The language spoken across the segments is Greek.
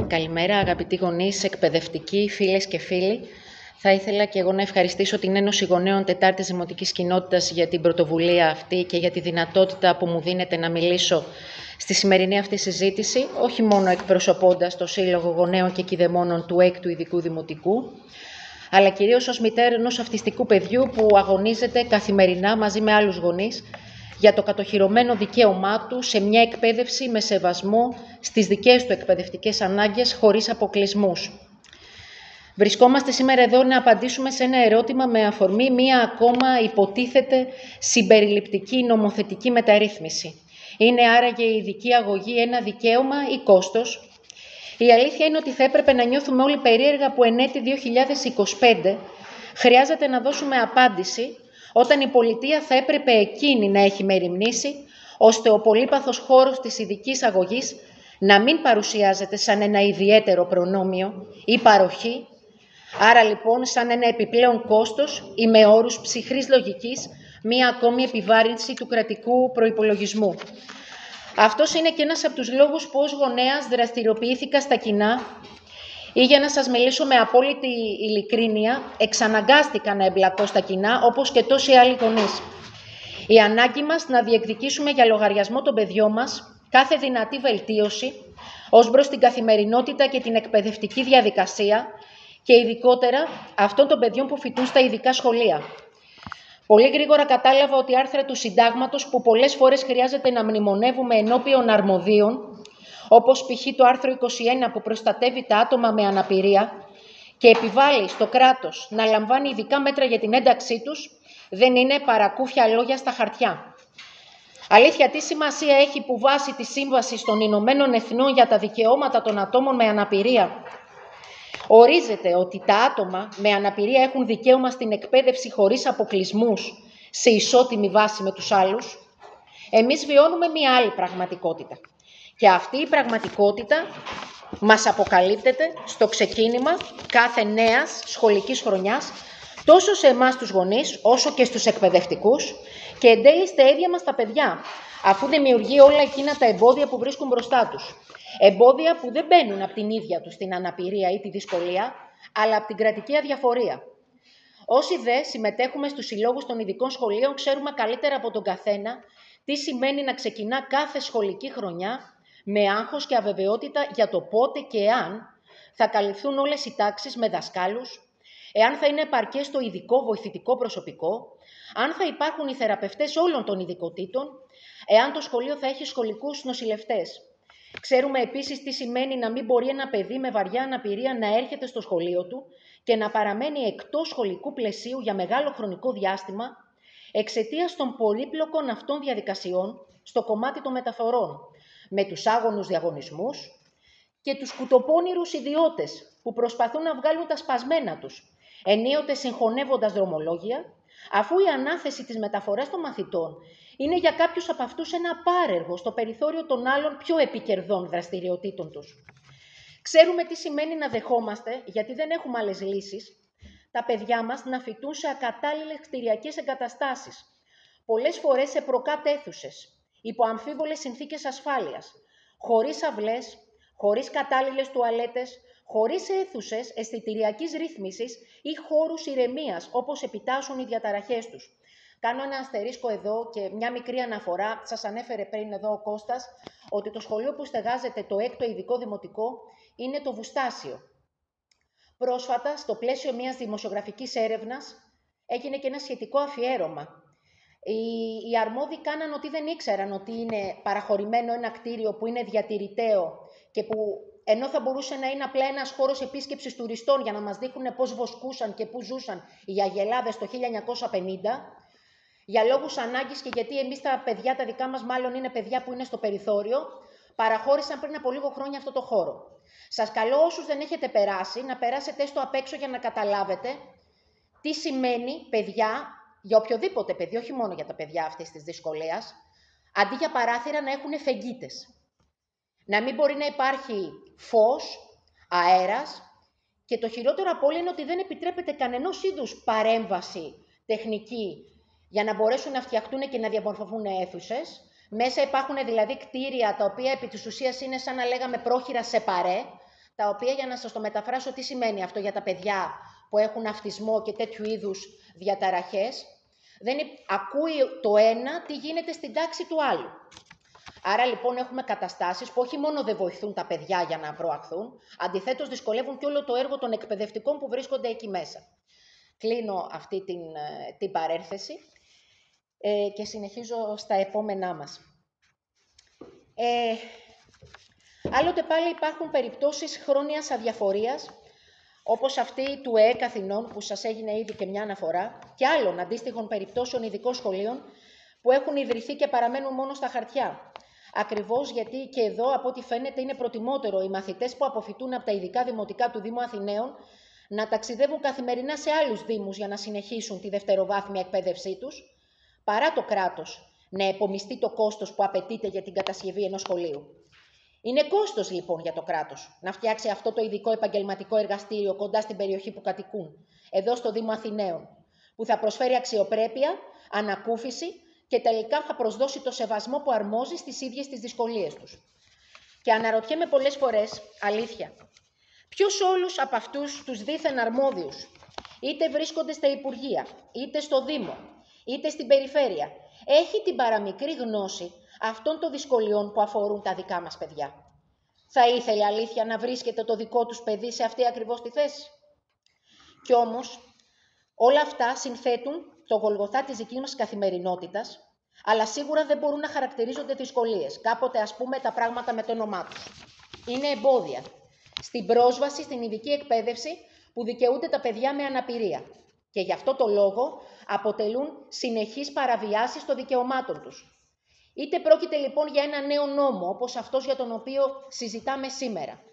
Καλημέρα αγαπητοί γονείς, εκπαιδευτικοί, φίλες και φίλοι. Θα ήθελα και εγώ να ευχαριστήσω την Ένωση Γονέων Τετάρτης Δημοτικής Κοινότητας για την πρωτοβουλία αυτή και για τη δυνατότητα που μου δίνεται να μιλήσω στη σημερινή αυτή συζήτηση, όχι μόνο εκπροσωπώντας το Σύλλογο Γονέων και Κηδεμόνων του 6ου Ειδικού Δημοτικού, αλλά κυρίως ως μητέρα ενός αυτιστικού παιδιού που αγωνίζεται καθημερινά μαζί με άλλους γονείς για το κατοχυρωμένο δικαίωμά του σε μια εκπαίδευση με σεβασμό στις δικές του εκπαιδευτικές ανάγκες, χωρίς αποκλεισμούς. Βρισκόμαστε σήμερα εδώ να απαντήσουμε σε ένα ερώτημα με αφορμή μία ακόμα υποτίθεται συμπεριληπτική νομοθετική μεταρρύθμιση. Είναι άραγε η ειδική αγωγή ένα δικαίωμα ή κόστος? Η αλήθεια είναι ότι θα έπρεπε να νιώθουμε όλοι περίεργα που εν έτη 2025 χρειάζεται να δώσουμε απάντηση όταν η πολιτεία θα έπρεπε εκείνη να έχει μεριμνήσει, ώστε ο πολύπαθος χώρος της ειδικής αγωγής να μην παρουσιάζεται σαν ένα ιδιαίτερο προνόμιο ή παροχή, άρα λοιπόν σαν ένα επιπλέον κόστος ή με όρους ψυχρής λογικής μία ακόμη επιβάρυνση του κρατικού προϋπολογισμού. Αυτός είναι και ένας από τους λόγους που ως γονέας δραστηριοποιήθηκα στα κοινά ή, για να σας μιλήσω με απόλυτη ειλικρίνεια, εξαναγκάστηκα να εμπλακώ στα κοινά, όπως και τόσοι άλλοι γονείς. Η ανάγκη μας να διεκδικήσουμε για λογαριασμό των παιδιών μας κάθε δυνατή βελτίωση ως προς την καθημερινότητα και την εκπαιδευτική διαδικασία και ειδικότερα αυτών των παιδιών που φοιτούν στα ειδικά σχολεία. Πολύ γρήγορα κατάλαβα ότι άρθρα του Συντάγματος που πολλές φορές χρειάζεται να μνημονεύουμε ενώπιον αρμοδίων, όπως π.χ. το άρθρο 21 που προστατεύει τα άτομα με αναπηρία και επιβάλλει στο κράτος να λαμβάνει ειδικά μέτρα για την ένταξή τους, δεν είναι παρά κούφια λόγια στα χαρτιά. Αλήθεια, τι σημασία έχει που βάσει της Σύμβασης των Ηνωμένων Εθνών για τα Δικαιώματα των Ατόμων με Αναπηρία ορίζεται ότι τα άτομα με αναπηρία έχουν δικαίωμα στην εκπαίδευση χωρίς αποκλεισμούς σε ισότιμη βάση με τους άλλους? Εμείς βιώνουμε μία άλλη πραγματικότητα. Και αυτή η πραγματικότητα μας αποκαλύπτεται στο ξεκίνημα κάθε νέας σχολικής χρονιάς, τόσο σε εμάς τους γονείς, όσο και στους εκπαιδευτικούς και εν τέλει στα ίδια μας τα παιδιά, αφού δημιουργεί όλα εκείνα τα εμπόδια που βρίσκουν μπροστά τους. Εμπόδια που δεν μπαίνουν από την ίδια τους την αναπηρία ή τη δυσκολία, αλλά από την κρατική αδιαφορία. Όσοι δε συμμετέχουμε στους συλλόγους των ειδικών σχολείων, ξέρουμε καλύτερα από τον καθένα τι σημαίνει να ξεκινά κάθε σχολική χρονιά με άγχος και αβεβαιότητα για το πότε και εάν θα καλυφθούν όλες οι τάξεις με δασκάλους, εάν θα είναι επαρκές το ειδικό βοηθητικό προσωπικό, αν θα υπάρχουν οι θεραπευτές όλων των ειδικοτήτων, εάν το σχολείο θα έχει σχολικούς νοσηλευτές. Ξέρουμε επίσης τι σημαίνει να μην μπορεί ένα παιδί με βαριά αναπηρία να έρχεται στο σχολείο του και να παραμένει εκτός σχολικού πλαισίου για μεγάλο χρονικό διάστημα εξαιτίας των πολύπλοκων αυτών διαδικασιών στο κομμάτι των μεταφορών, με τους άγωνους διαγωνισμούς και τους κουτοπώνηρους ιδιώτες που προσπαθούν να βγάλουν τα σπασμένα τους, ενίοτε συγχωνεύοντας δρομολόγια, αφού η ανάθεση της μεταφοράς των μαθητών είναι για κάποιους από αυτούς ένα πάρεργο στο περιθώριο των άλλων πιο επικερδών δραστηριοτήτων τους. Ξέρουμε τι σημαίνει να δεχόμαστε, γιατί δεν έχουμε άλλες λύσεις, τα παιδιά μας να φοιτούν σε ακατάλληλες κτηριακές εγκαταστάσεις, πολλές φορές σε προκάτ αίθουσες, υπό αμφίβολες συνθήκες ασφάλειας, χωρίς αυλές, χωρίς κατάλληλες τουαλέτες, χωρίς αίθουσες αισθητηριακής ρύθμισης ή χώρους ηρεμίας, όπως επιτάσσουν οι διαταραχές τους. Κάνω ένα αστερίσκο εδώ και μια μικρή αναφορά. Σας ανέφερε πριν εδώ ο Κώστας ότι το σχολείο που στεγάζεται το 6ο Ειδικό Δημοτικό είναι το Βουστάσιο. Πρόσφατα, στο πλαίσιο μιας δημοσιογραφικής έρευνας, έγινε και ένα σχετικό αφιέρωμα. Οι αρμόδιοι κάναν ότι δεν ήξεραν ότι είναι παραχωρημένο ένα κτίριο που είναι διατηρηταίο και που, ενώ θα μπορούσε να είναι απλά ένας χώρος επίσκεψης τουριστών για να μας δείχνουν πώς βοσκούσαν και πού ζούσαν οι αγελάδες το 1950, για λόγους ανάγκης και γιατί εμείς τα παιδιά, τα δικά μας μάλλον είναι παιδιά που είναι στο περιθώριο, παραχώρησαν πριν από λίγο χρόνια αυτό το χώρο. Σας καλώ όσους δεν έχετε περάσει να περάσετε έστω απ' έξω για να καταλάβετε τι σημαίνει παιδιά, για οποιοδήποτε παιδί, όχι μόνο για τα παιδιά αυτής της δυσκολίας, αντί για παράθυρα να έχουν φεγγίτες. Να μην μπορεί να υπάρχει φως, αέρας και το χειρότερο από όλα είναι ότι δεν επιτρέπεται κανενός είδους παρέμβαση τεχνική για να μπορέσουν να φτιαχτούν και να διαμορφωθούν αίθουσες, Μέσα υπάρχουν δηλαδή κτίρια τα οποία επί της ουσίας είναι σαν να λέγαμε πρόχειρα σεπαρέ, τα οποία, για να σας το μεταφράσω τι σημαίνει αυτό για τα παιδιά που έχουν αυτισμό και τέτοιου είδους διαταραχές, ακούει το ένα τι γίνεται στην τάξη του άλλου. Άρα λοιπόν έχουμε καταστάσεις που όχι μόνο δεν βοηθούν τα παιδιά για να προαχθούν, αντιθέτως δυσκολεύουν και όλο το έργο των εκπαιδευτικών που βρίσκονται εκεί μέσα. Κλείνω αυτή την παρένθεση και συνεχίζω στα επόμενά μας. Άλλοτε πάλι υπάρχουν περιπτώσεις χρόνιας αδιαφορίας, όπως αυτή του ΕΕΚ Αθηνών, που σας έγινε ήδη και μια αναφορά, και άλλων αντίστοιχων περιπτώσεων ειδικών σχολείων που έχουν ιδρυθεί και παραμένουν μόνο στα χαρτιά. Ακριβώς γιατί και εδώ, από ό,τι φαίνεται, είναι προτιμότερο οι μαθητές που αποφοιτούν από τα ειδικά δημοτικά του Δήμου Αθηναίων να ταξιδεύουν καθημερινά σε άλλους δήμους για να συνεχίσουν τη δευτεροβάθμια εκπαίδευσή τους, παρά το κράτος να επομιστεί το κόστος που απαιτείται για την κατασκευή ενός σχολείου. Είναι κόστος λοιπόν για το κράτος να φτιάξει αυτό το ειδικό επαγγελματικό εργαστήριο κοντά στην περιοχή που κατοικούν, εδώ στο Δήμο Αθηναίων, που θα προσφέρει αξιοπρέπεια, ανακούφιση και τελικά θα προσδώσει το σεβασμό που αρμόζει στις ίδιες τις δυσκολίες τους. Και αναρωτιέμαι πολλές φορές, αλήθεια, ποιος όλους από αυτούς τους δήθεν αρμόδιους, είτε βρίσκονται στα Υπουργεία, είτε στο Δήμο, είτε στην Περιφέρεια, έχει την παραμικρή γνώση αυτών των δυσκολιών που αφορούν τα δικά μας παιδιά? Θα ήθελε αλήθεια να βρίσκεται το δικό τους παιδί σε αυτή ακριβώς τη θέση? Κι όμως, όλα αυτά συνθέτουν το Γολγοθά της δικής μας καθημερινότητας, αλλά σίγουρα δεν μπορούν να χαρακτηρίζονται δυσκολίες. Κάποτε, ας πούμε, τα πράγματα με το όνομά τους. Είναι εμπόδια στην πρόσβαση στην ειδική εκπαίδευση που δικαιούνται τα παιδιά με αναπηρία. Και γι' αυτό το λόγο αποτελούν συνεχείς παραβιάσεις των δικαιωμάτων τους. Είτε πρόκειται λοιπόν για ένα νέο νόμο, όπως αυτός για τον οποίο συζητάμε σήμερα,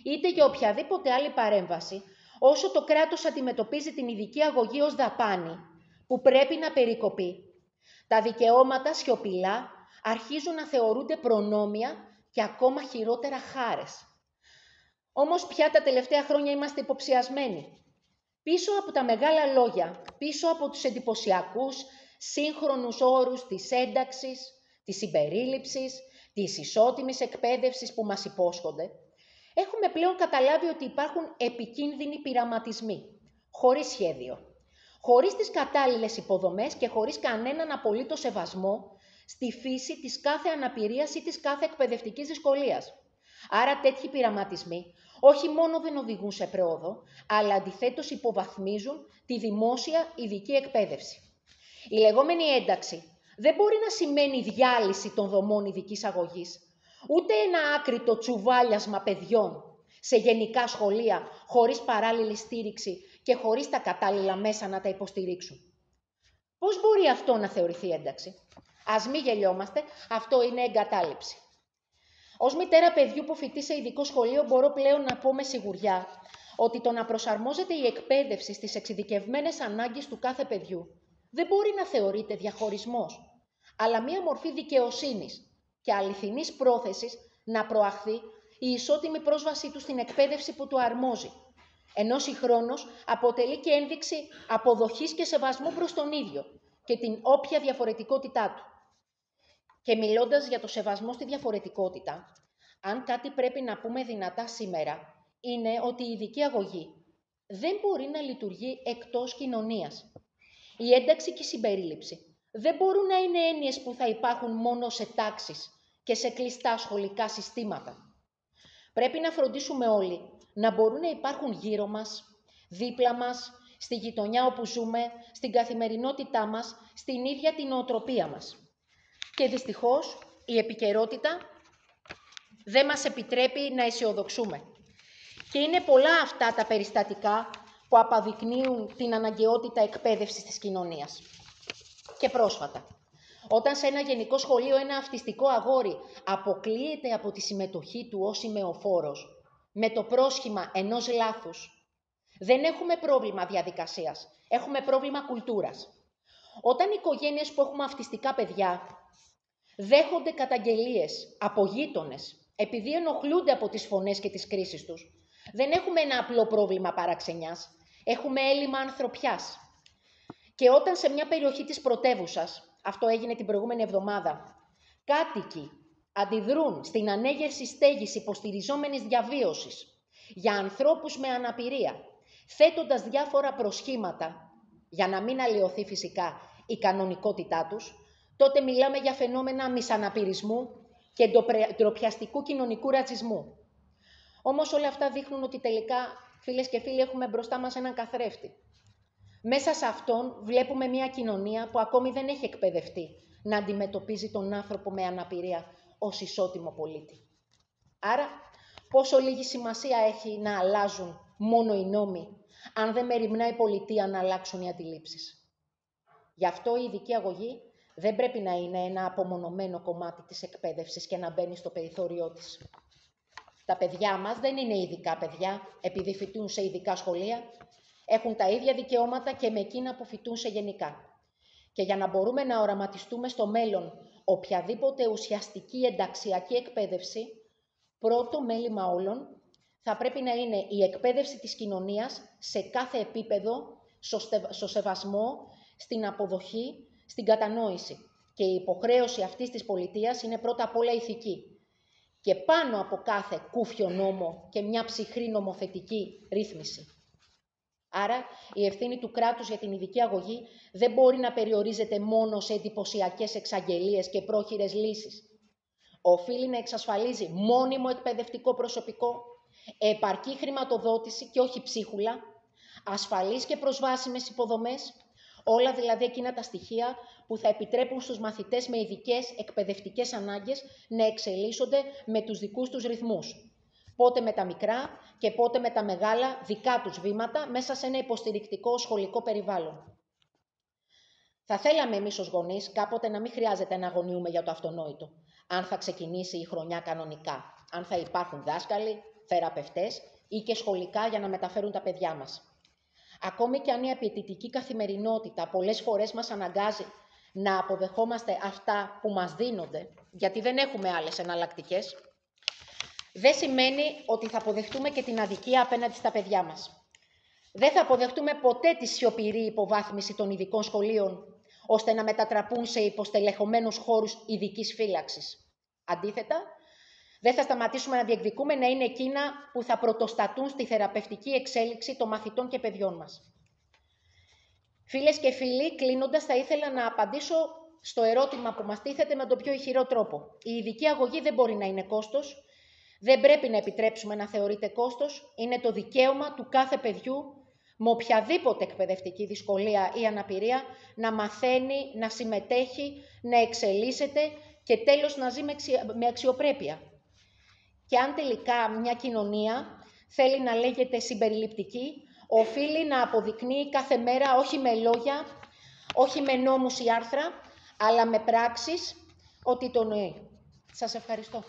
είτε για οποιαδήποτε άλλη παρέμβαση, όσο το κράτος αντιμετωπίζει την ειδική αγωγή ως δαπάνη, που πρέπει να περικοπεί, τα δικαιώματα σιωπηλά αρχίζουν να θεωρούνται προνόμια και ακόμα χειρότερα χάρες. Όμως πια τα τελευταία χρόνια είμαστε υποψιασμένοι. Πίσω από τα μεγάλα λόγια, πίσω από τους εντυπωσιακούς σύγχρονους όρους της ένταξης, της συμπερίληψης, της ισότιμης εκπαίδευσης που μας υπόσχονται, έχουμε πλέον καταλάβει ότι υπάρχουν επικίνδυνοι πειραματισμοί, χωρίς σχέδιο, χωρίς τις κατάλληλες υποδομές και χωρίς κανέναν απολύτως σεβασμό στη φύση της κάθε αναπηρίας ή της κάθε εκπαιδευτικής δυσκολίας. Άρα τέτοιοι πειραματισμοί όχι μόνο δεν οδηγούν σε πρόοδο, αλλά αντιθέτως υποβαθμίζουν τη δημόσια ειδική εκπαίδευση. Η λεγόμενη ένταξη δεν μπορεί να σημαίνει διάλυση των δομών ειδικής αγωγής, ούτε ένα άκρητο τσουβάλιασμα παιδιών σε γενικά σχολεία χωρίς παράλληλη στήριξη και χωρίς τα κατάλληλα μέσα να τα υποστηρίξουν. Πώς μπορεί αυτό να θεωρηθεί ένταξη? Ας μην γελιόμαστε, αυτό είναι εγκατάλειψη. Ως μητέρα παιδιού που φοιτεί σε ειδικό σχολείο, μπορώ πλέον να πω με σιγουριά ότι το να προσαρμόζεται η εκπαίδευση στις εξειδικευμένες ανάγκες του κάθε παιδιού δεν μπορεί να θεωρείται διαχωρισμός, αλλά μία μορφή δικαιοσύνης και αληθινής πρόθεσης να προαχθεί η ισότιμη πρόσβασή του στην εκπαίδευση που του αρμόζει, ενώ συγχρόνως αποτελεί και ένδειξη αποδοχής και σεβασμού προς τον ίδιο και την όποια διαφορετικότητά του. Και μιλώντας για το σεβασμό στη διαφορετικότητα, αν κάτι πρέπει να πούμε δυνατά σήμερα, είναι ότι η ειδική αγωγή δεν μπορεί να λειτουργεί εκτός κοινωνίας. Η ένταξη και η συμπερίληψη δεν μπορούν να είναι έννοιες που θα υπάρχουν μόνο σε τάξεις και σε κλειστά σχολικά συστήματα. Πρέπει να φροντίσουμε όλοι να μπορούν να υπάρχουν γύρω μας, δίπλα μας, στη γειτονιά όπου ζούμε, στην καθημερινότητά μας, στην ίδια την νοοτροπία μας. Και δυστυχώς η επικαιρότητα δεν μας επιτρέπει να αισιοδοξούμε. Και είναι πολλά αυτά τα περιστατικά που αποδεικνύουν την αναγκαιότητα εκπαίδευσης της κοινωνίας. Και πρόσφατα, όταν σε ένα γενικό σχολείο ένα αυτιστικό αγόρι αποκλείεται από τη συμμετοχή του ως σημεοφόρος με το πρόσχημα ενός λάθους, δεν έχουμε πρόβλημα διαδικασίας, έχουμε πρόβλημα κουλτούρας. Όταν οι οικογένειες που έχουμε αυτιστικά παιδιά δέχονται καταγγελίες από γείτονες επειδή ενοχλούνται από τις φωνές και τις κρίσεις τους, δεν έχουμε ένα απλό πρόβλημα παραξενιάς, έχουμε έλλειμμα ανθρωπιάς. Και όταν σε μια περιοχή της πρωτεύουσας, αυτό έγινε την προηγούμενη εβδομάδα, κάτοικοι αντιδρούν στην ανέγερση στέγης υποστηριζόμενης διαβίωσης για ανθρώπους με αναπηρία, θέτοντας διάφορα προσχήματα, για να μην αλλοιωθεί φυσικά η κανονικότητά τους, τότε μιλάμε για φαινόμενα μισαναπηρισμού και ντροπιαστικού κοινωνικού ρατσισμού. Όμως όλα αυτά δείχνουν ότι τελικά, φίλες και φίλοι, έχουμε μπροστά μας έναν καθρέφτη. Μέσα σε αυτόν βλέπουμε μια κοινωνία που ακόμη δεν έχει εκπαιδευτεί να αντιμετωπίζει τον άνθρωπο με αναπηρία ως ισότιμο πολίτη. Άρα, πόσο λίγη σημασία έχει να αλλάζουν μόνο οι νόμοι, αν δεν μεριμνά η πολιτεία να αλλάξουν οι αντιλήψεις. Γι' αυτό η ειδική αγωγή δεν πρέπει να είναι ένα απομονωμένο κομμάτι της εκπαίδευσης και να μπαίνει στο περιθώριό της. Τα παιδιά μας δεν είναι ειδικά παιδιά, επειδή φοιτούν σε ειδικά σχολεία, έχουν τα ίδια δικαιώματα και με εκείνα που φοιτούν σε γενικά. Και για να μπορούμε να οραματιστούμε στο μέλλον οποιαδήποτε ουσιαστική ενταξιακή εκπαίδευση, πρώτο μέλημα όλων θα πρέπει να είναι η εκπαίδευση της κοινωνίας σε κάθε επίπεδο, στο σεβασμό, στην αποδοχή, στην κατανόηση. Και η υποχρέωση αυτής της πολιτείας είναι πρώτα απ' όλα ηθική. Και πάνω από κάθε κούφιο νόμο και μια ψυχρή νομοθετική ρύθμιση. Άρα, η ευθύνη του κράτους για την ειδική αγωγή δεν μπορεί να περιορίζεται μόνο σε εντυπωσιακές εξαγγελίες και πρόχειρες λύσεις. Οφείλει να εξασφαλίζει μόνιμο εκπαιδευτικό προσωπικό, επαρκή χρηματοδότηση και όχι ψίχουλα, ασφαλείς και προσβάσιμες υποδομές, όλα δηλαδή εκείνα τα στοιχεία που θα επιτρέπουν στους μαθητές με ειδικές εκπαιδευτικές ανάγκες να εξελίσσονται με τους δικούς τους ρυθμούς. Πότε με τα μικρά και πότε με τα μεγάλα δικά τους βήματα μέσα σε ένα υποστηρικτικό σχολικό περιβάλλον. Θα θέλαμε εμείς ως γονείς κάποτε να μην χρειάζεται να αγωνιούμε για το αυτονόητο. Αν θα ξεκινήσει η χρονιά κανονικά, αν θα υπάρχουν δάσκαλοι, θεραπευτές ή και σχολικά για να μεταφέρουν τα παιδιά μας. Ακόμη και αν η απαιτητική καθημερινότητα πολλές φορές μας αναγκάζει να αποδεχόμαστε αυτά που μας δίνονται, γιατί δεν έχουμε άλλες εναλλακτικές, δεν σημαίνει ότι θα αποδεχτούμε και την αδικία απέναντι στα παιδιά μας. Δεν θα αποδεχτούμε ποτέ τη σιωπηρή υποβάθμιση των ειδικών σχολείων, ώστε να μετατραπούν σε υποστελεχωμένους χώρους ειδικής φύλαξης. Αντίθετα, δεν θα σταματήσουμε να διεκδικούμε να είναι εκείνα που θα πρωτοστατούν στη θεραπευτική εξέλιξη των μαθητών και παιδιών μας. Φίλες και φίλοι, κλείνοντας, θα ήθελα να απαντήσω στο ερώτημα που μας τίθεται με τον πιο ηχηρό τρόπο. Η ειδική αγωγή δεν μπορεί να είναι κόστος, δεν πρέπει να επιτρέψουμε να θεωρείται κόστος, είναι το δικαίωμα του κάθε παιδιού με οποιαδήποτε εκπαιδευτική δυσκολία ή αναπηρία να μαθαίνει, να συμμετέχει, να εξελίσσεται και τέλος να ζει με αξιοπρέπεια. Και αν τελικά μια κοινωνία θέλει να λέγεται συμπεριληπτική, οφείλει να αποδεικνύει κάθε μέρα, όχι με λόγια, όχι με νόμους ή άρθρα, αλλά με πράξεις, ότι το νοεί. Σας ευχαριστώ.